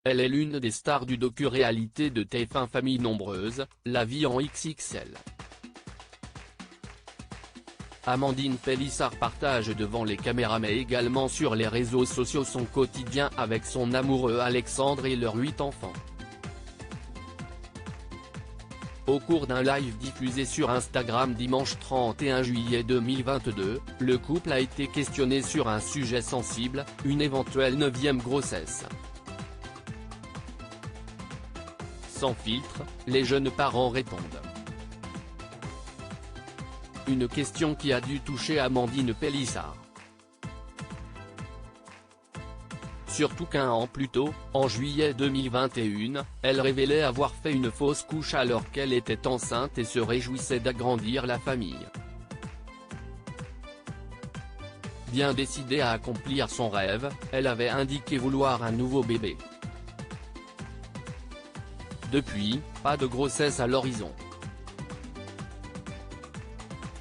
Elle est l'une des stars du docu-réalité de TF1 Famille nombreuse, la vie en XXL. Amandine Pélissard partage devant les caméras mais également sur les réseaux sociaux son quotidien avec son amoureux Alexandre et leurs 8 enfants. Au cours d'un live diffusé sur Instagram dimanche 31 juillet 2022, le couple a été questionné sur un sujet sensible, une éventuelle 9e grossesse. Sans filtre, les jeunes parents répondent. Une question qui a dû toucher Amandine Pélissard. Surtout qu'un an plus tôt, en juillet 2021, elle révélait avoir fait une fausse couche alors qu'elle était enceinte et se réjouissait d'agrandir la famille. Bien décidée à accomplir son rêve, elle avait indiqué vouloir un nouveau bébé. Depuis, pas de grossesse à l'horizon.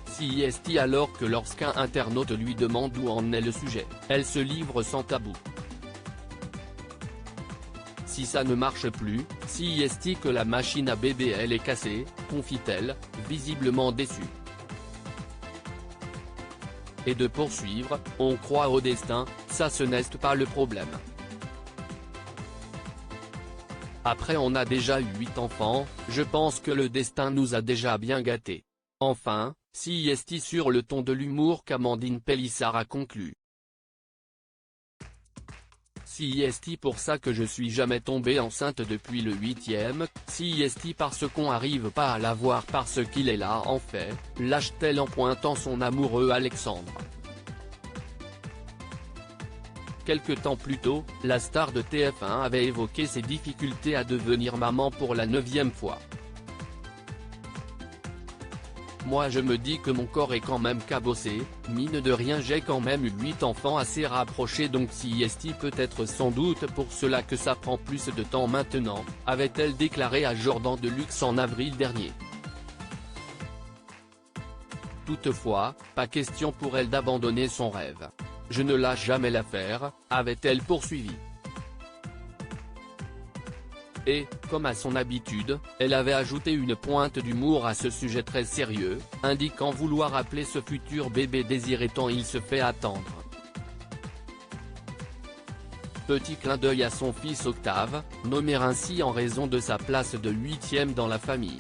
CIST alors que lorsqu'un internaute lui demande où en est le sujet, elle se livre sans tabou. Si ça ne marche plus, CIST que la machine à bébé elle est cassée, confie-t-elle, visiblement déçue. Et de poursuivre, on croit au destin, ça ce n'est pas le problème. Après on a déjà eu 8 enfants, je pense que le destin nous a déjà bien gâtés. Enfin, CIST sur le ton de l'humour qu'Amandine Pélissard a conclu. CIST pour ça que je suis jamais tombée enceinte depuis le 8e, CIST parce qu'on arrive pas à l'avoir parce qu'il est là en fait, lâche-t-elle en pointant son amoureux Alexandre. Quelque temps plus tôt, la star de TF1 avait évoqué ses difficultés à devenir maman pour la 9e fois. Moi je me dis que mon corps est quand même cabossé, mine de rien j'ai quand même eu 8 enfants assez rapprochés donc CIST peut être sans doute pour cela que ça prend plus de temps maintenant, avait-elle déclaré à Jordan Deluxe en avril dernier. Toutefois, pas question pour elle d'abandonner son rêve. Je ne lâche jamais l'affaire, avait-elle poursuivi. Et, comme à son habitude, elle avait ajouté une pointe d'humour à ce sujet très sérieux, indiquant vouloir appeler ce futur bébé désiré tant il se fait attendre. Petit clin d'œil à son fils Octave, nommé ainsi en raison de sa place de 8e dans la famille.